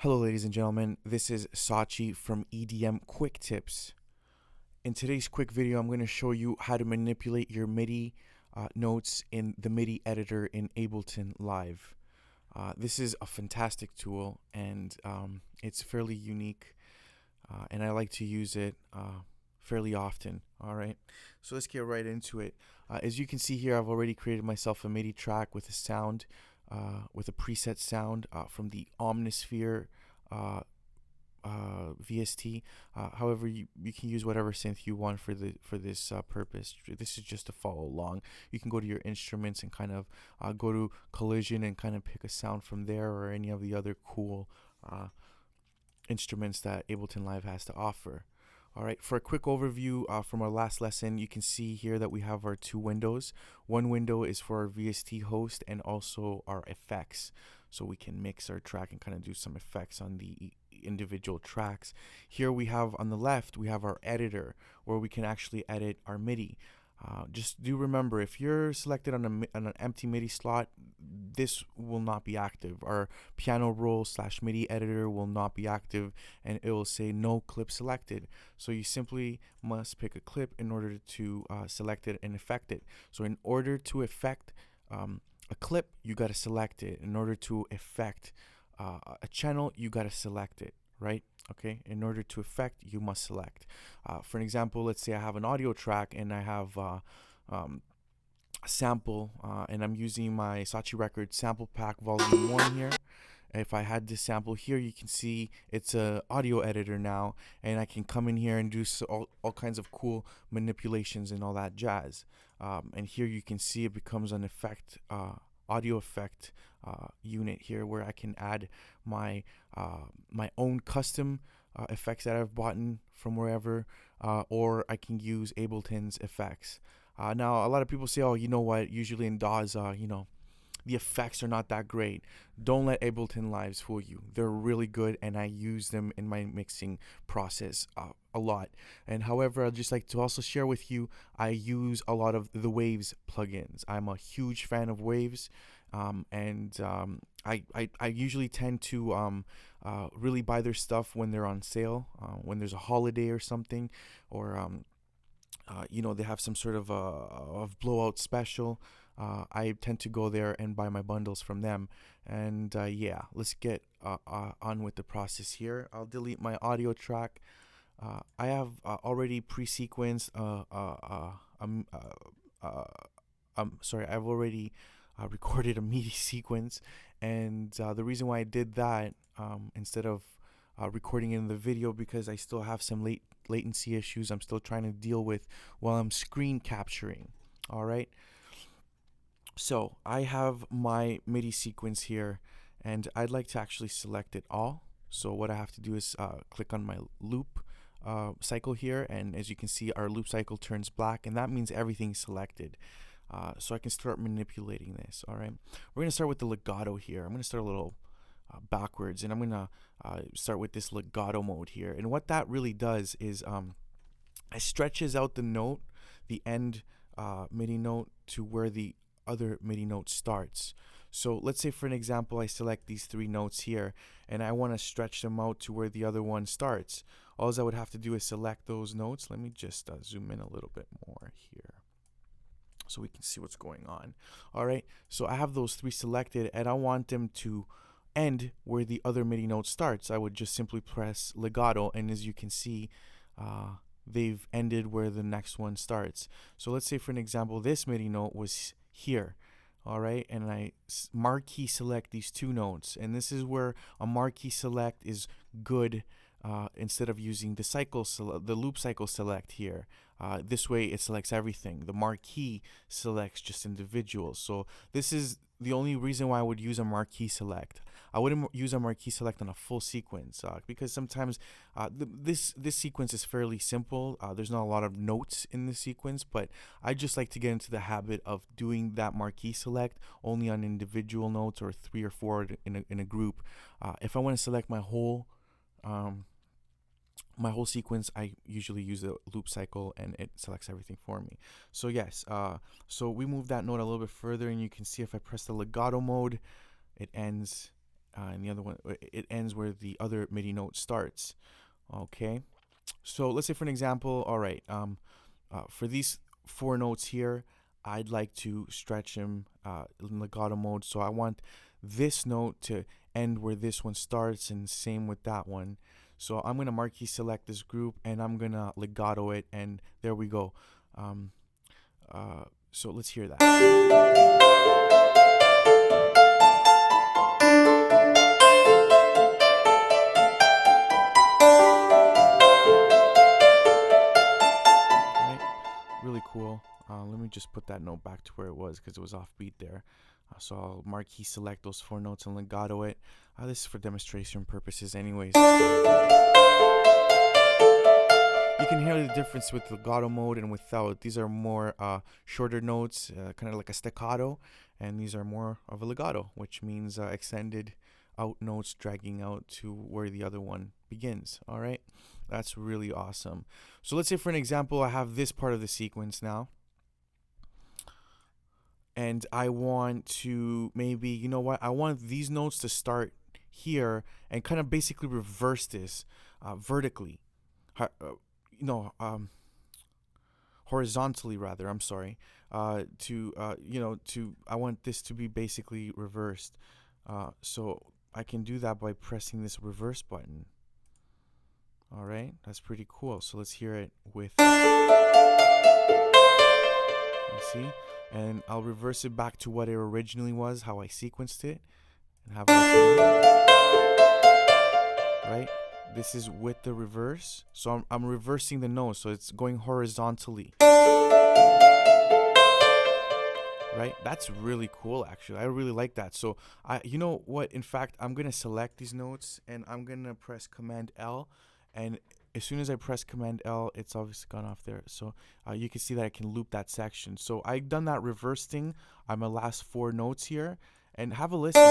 Hello ladies and gentlemen, this is Sachi from EDM QuickTips. In today's quick video, I'm going to show you how to manipulate your Midi notes in the Midi editor in Ableton Live. This is a fantastic tool and it's fairly unique and I like to use it fairly often. Alright, so let's get right into it. As you can see here, I've already created myself a Midi track with a sound, with a preset sound from the Omnisphere VST. However, you can use whatever synth you want for this purpose. This is just to follow along. You can go to your instruments and kind of go to collision and kind of pick a sound from there, or any of the other cool instruments that Ableton Live has to offer. Alright, for a quick overview from our last lesson, you can see here that we have our two windows. One window is for our VST host and also our effects, so we can mix our track and kind of do some effects on the individual tracks. Here we have on the left, we have our editor where we can actually edit our Midi. Just do remember, if you're selected on an empty Midi slot, this will not be active. Our piano roll / Midi editor will not be active and it will say no clip selected. So you simply must pick a clip in order to select it and effect it. So in order to effect a clip, you got to select it. In order to effect a channel, you got to select it, right? Okay, in order to effect, you must select. For an example, let's say I have an audio track and I have a sample and I'm using my Sachi Record sample pack volume 1 here. If I had this sample here, you can see it's a audio editor now, and I can come in here and do all kinds of cool manipulations and all that jazz. And here you can see it becomes an effect, audio effect unit here, where I can add my my own custom effects that I've bought from wherever, or I can use Ableton's effects. Now a lot of people say, oh, you know what, usually in DAWs, the effects are not that great. Don't let Ableton Lives fool you. They're really good and I use them in my mixing process a lot. And however, I'd just like to also share with you, I use a lot of the Waves plugins. I'm a huge fan of Waves, and I usually tend to really buy their stuff when they're on sale, when there's a holiday or something, or they have some sort of blowout special. I tend to go there and buy my bundles from them. And yeah, let's get on with the process here. I'll delete my audio track. I have already pre-sequenced. Sorry, I've already recorded a MIDI sequence, and the reason why I did that instead of recording it in the video, because I still have some latency issues I'm still trying to deal with while I'm screen capturing. All right. So I have my MIDI sequence here, and I'd like to actually select it all. So what I have to do is click on my loop cycle here, and as you can see, our loop cycle turns black, and that means everything's selected. So I can start manipulating this. All right, we're going to start with the legato here. I'm going to start a little backwards, and I'm going to start with this legato mode here. And what that really does is it stretches out the note, the end MIDI note, to where the other MIDI note starts. So let's say, for an example, I select these 3 notes here and I want to stretch them out to where the other one starts. All I would have to do is select those notes. Let me just zoom in a little bit more here so we can see what's going on. All right, so I have those 3 selected and I want them to end where the other MIDI note starts. I would just simply press legato, and as you can see, they've ended where the next one starts. So let's say, for an example, this MIDI note was here. All right, and I marquee select these 2 notes, and this is where a marquee select is good instead of using the loop cycle select here. This way it selects everything. The marquee selects just individuals. So this is the only reason why I would use a marquee select. I wouldn't use a marquee select on a full sequence because sometimes this sequence is fairly simple. There's not a lot of notes in the sequence, but I just like to get into the habit of doing that marquee select only on individual notes, or 3 or 4 in a group. If I want to select my whole sequence, I usually use the loop cycle and it selects everything for me. So yes, so we move that note a little bit further, and you can see if I press the legato mode, it ends and the other one, it ends where the other MIDI note starts. Okay, so let's say for an example, all right, for these 4 notes here, I'd like to stretch them in legato mode. So I want this note to end where this one starts, and same with that one. So I'm gonna marquee select this group, and I'm gonna legato it, and there we go. So let's hear that. Really cool. Let me just put that note back to where it was because it was offbeat there. So I'll marquee select those 4 notes and legato it. This is for demonstration purposes anyways. You can hear the difference with legato mode and without. These are more shorter notes, kind of like a staccato, and these are more of a legato, which means extended out notes dragging out to where the other one begins. All right, that's really awesome. So let's say for an example, I have this part of the sequence now, and I want to maybe, you know what, I want these notes to start here and kind of basically reverse this vertically, horizontally rather, I'm sorry, I want this to be basically reversed. So I can do that by pressing this reverse button. All right, that's pretty cool. So let's hear it with, you see, and I'll reverse it back to what it originally was, how I sequenced it, and have it, right? This is with the reverse, so I'm reversing the note, so it's going horizontally. Right, that's really cool. Actually, I really like that. So you know what? In fact, I'm gonna select these notes and I'm gonna press Command L, and as soon as I press Command L, it's obviously gone off there. So you can see that I can loop that section. So I've done that reverse thing on my last 4 notes here, and have a listen.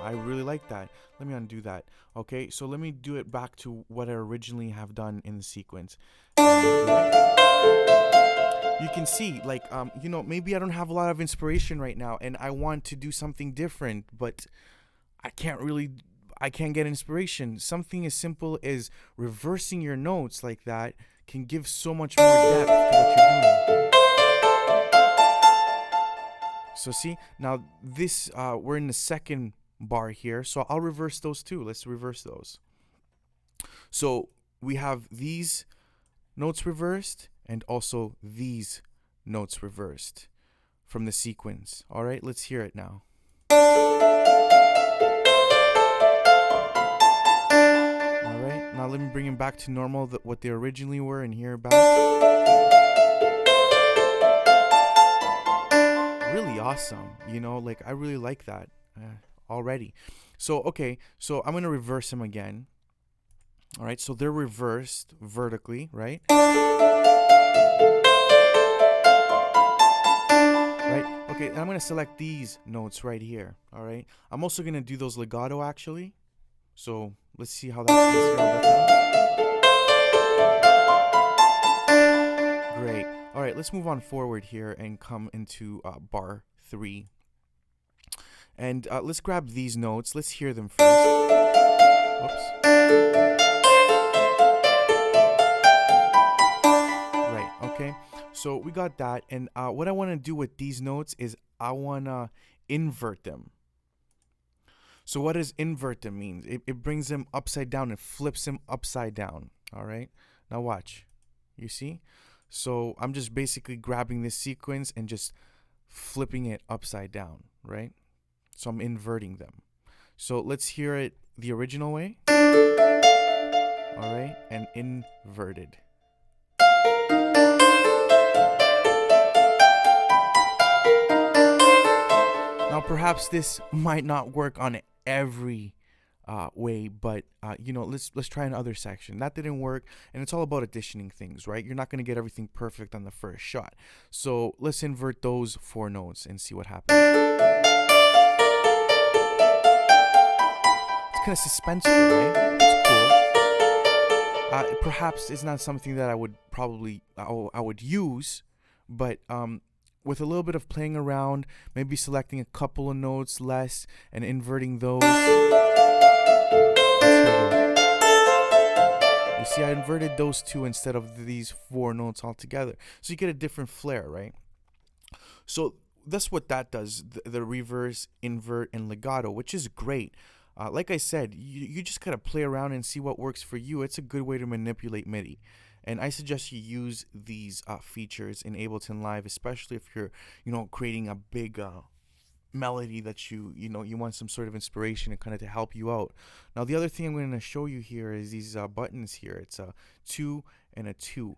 I really like that. Let me undo that. Okay, so let me do it back to what I originally have done in the sequence. You can see, like, maybe I don't have a lot of inspiration right now and I want to do something different, but I can't get inspiration. Something as simple as reversing your notes like that can give so much more depth to what you're doing. So see, now this, we're in the second bar here, so I'll reverse those too. Let's reverse those. So we have these notes reversed and also these notes reversed from the sequence. All right, let's hear it now. All right, now let me bring them back to normal, what they originally were, and hear back. Really awesome, like I really like that already. So okay, so I'm gonna reverse them again. All right, so they're reversed vertically, right? Right, okay, and I'm gonna select these notes right here. All right, I'm also gonna do those legato actually, so let's see how that sounds. Great. All right, let's move on forward here and come into bar 3. And let's grab these notes. Let's hear them first. Whoops. Right, okay. So we got that. And what I want to do with these notes is I want to invert them. So what does invert them mean? It brings them upside down and flips them upside down. All right. Now watch. You see? So I'm just basically grabbing this sequence and just flipping it upside down, right? So I'm inverting them. So let's hear it the original way. All right, and inverted. Now perhaps this might not work on every way, but let's try another section. That didn't work, and it's all about additioning things, right? You're not going to get everything perfect on the first shot. So let's invert those 4 notes and see what happens. It's kind of suspenseful, right? It's cool. Perhaps it's not something that I would use, but with a little bit of playing around, maybe selecting a couple of notes less and inverting those. You see, I inverted those two instead of these 4 notes altogether. So you get a different flair, right? So that's what that does, the reverse, invert, and legato, which is great. Like I said, you just gotta play around and see what works for you. It's a good way to manipulate MIDI. And I suggest you use these features in Ableton Live, especially if you're, creating a big melody that you want some sort of inspiration and kind of to help you out. Now, the other thing I'm going to show you here is these buttons here. It's a 2 and a 2.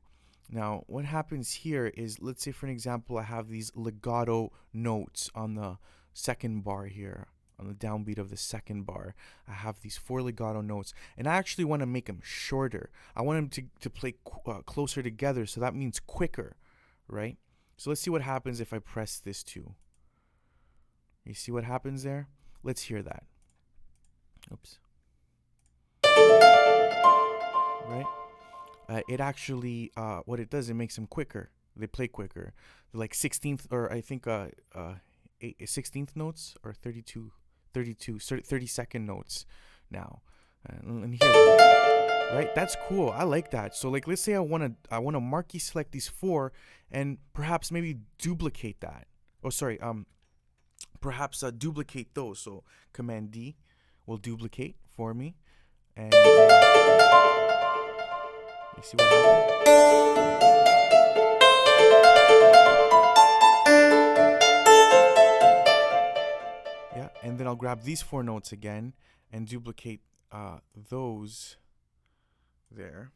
Now, what happens here is, let's say for an example, I have these legato notes on the second bar here. On the downbeat of the second bar, I have these 4 legato notes, and I actually want to make them shorter. I want them to play closer together, so that means quicker, right? So let's see what happens if I press this 2. You see what happens there? Let's hear that. Oops. Right? It actually, what it does, it makes them quicker. They play quicker. They're like 16th, or I think 16th notes, or 30-second notes now. And here, right? That's cool. I like that. So like, let's say I want to marquee select these 4 and perhaps maybe duplicate that. Oh, sorry. Perhaps duplicate those. So Command D will duplicate for me. And you see what happened? Yeah, and then I'll grab these 4 notes again and duplicate those there.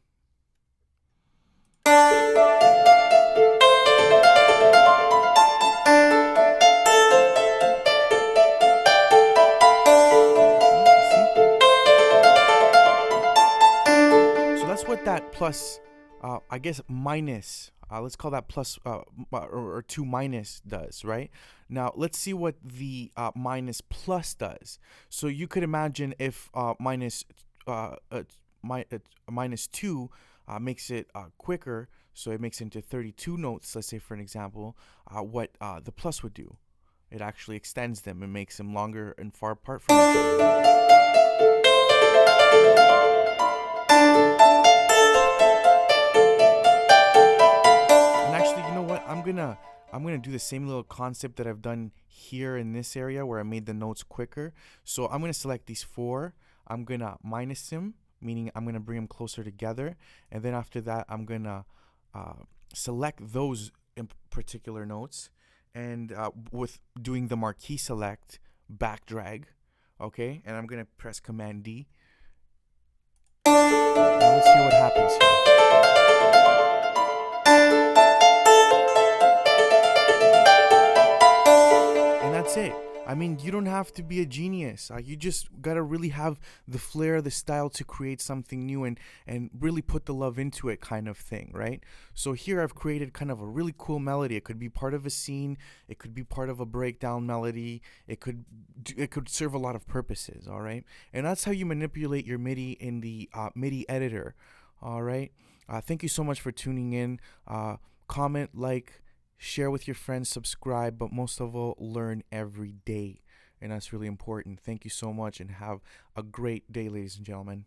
So that's what that plus, I guess minus, let's call that plus or 2 minus does, right? Now let's see what the minus plus does. So you could imagine if minus 2 makes it quicker, so it makes it into 32 notes, let's say for an example, what the plus would do. It actually extends them and makes them longer and far apart from each other. And actually, you know what? I'm gonna do the same little concept that I've done here in this area where I made the notes quicker. So I'm gonna select these 4. I'm gonna minus them, meaning I'm gonna bring them closer together, and then after that I'm gonna select those in particular notes, and with doing the marquee select, back drag, okay, and I'm gonna press Command D. Now let's see what happens here. And that's it. I mean, you don't have to be a genius. You just gotta really have the flair, the style to create something new and really put the love into it, kind of thing, right? So here I've created kind of a really cool melody. It could be part of a scene. It could be part of a breakdown melody. It could serve a lot of purposes, all right? And that's how you manipulate your MIDI in the MIDI editor, all right? Thank you so much for tuning in. Comment, like, share with your friends, subscribe, but most of all, learn every day. And that's really important. Thank you so much and have a great day, ladies and gentlemen.